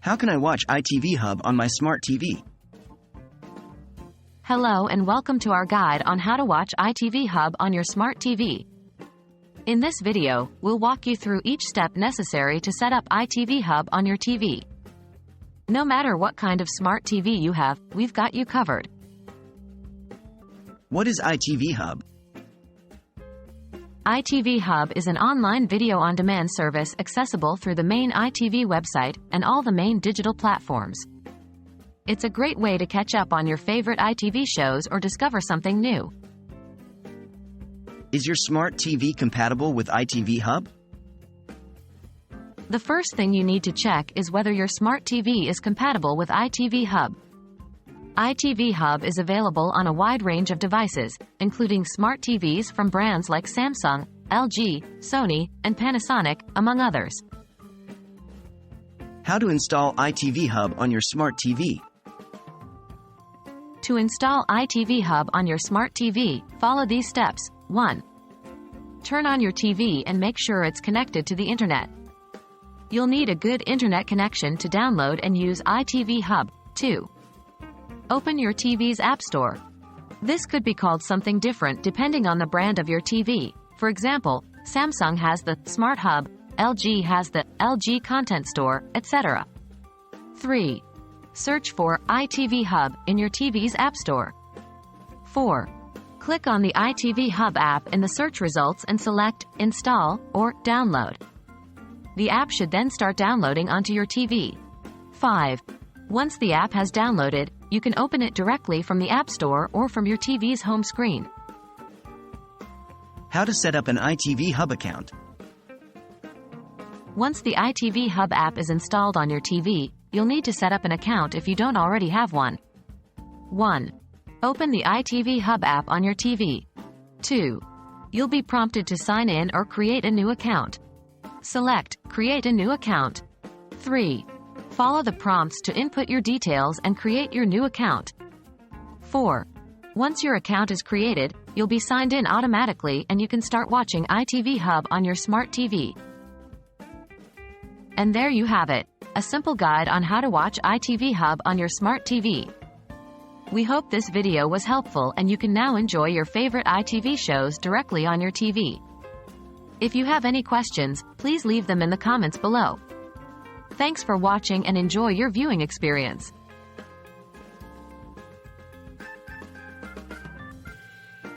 How can I watch ITV Hub on my smart TV? Hello and welcome to our guide on how to watch ITV Hub on your smart TV. In this video, we'll walk you through each step necessary to set up ITV Hub on your TV. No matter what kind of smart TV you have, we've got you covered. What is ITV Hub? ITV Hub is an online video-on-demand service accessible through the main ITV website and all the main digital platforms. It's a great way to catch up on your favorite ITV shows or discover something new. Is your smart TV compatible with ITV Hub? The first thing you need to check is whether your smart TV is compatible with ITV Hub. ITV Hub is available on a wide range of devices, including smart TVs from brands like Samsung, LG, Sony, and Panasonic, among others. How to install ITV Hub on your smart TV? To install ITV Hub on your smart TV, follow these steps. 1. Turn on your TV and make sure it's connected to the internet. You'll need a good internet connection to download and use ITV Hub. 2. Open your TV's App Store. This could be called something different depending on the brand of your TV. For example, Samsung has the Smart Hub, LG has the LG Content Store, etc. 3. Search for ITV Hub in your TV's App Store. 4. Click on the ITV Hub app in the search results and select Install or Download. The app should then start downloading onto your TV. 5. Once the app has downloaded, you can open it directly from the App Store or from your TV's home screen. How to set up an ITV Hub account? Once the ITV Hub app is installed on your TV, you'll need to set up an account if you don't already have one. 1. Open the ITV Hub app on your TV. 2. You'll be prompted to sign in or create a new account. Select Create a New Account. 3. Follow the prompts to input your details and create your new account. 4. Once your account is created, you'll be signed in automatically and you can start watching ITV Hub on your smart TV. And there you have it, a simple guide on how to watch ITV Hub on your smart TV. We hope this video was helpful and you can now enjoy your favorite ITV shows directly on your TV. If you have any questions, please leave them in the comments below. Thanks for watching and enjoy your viewing experience.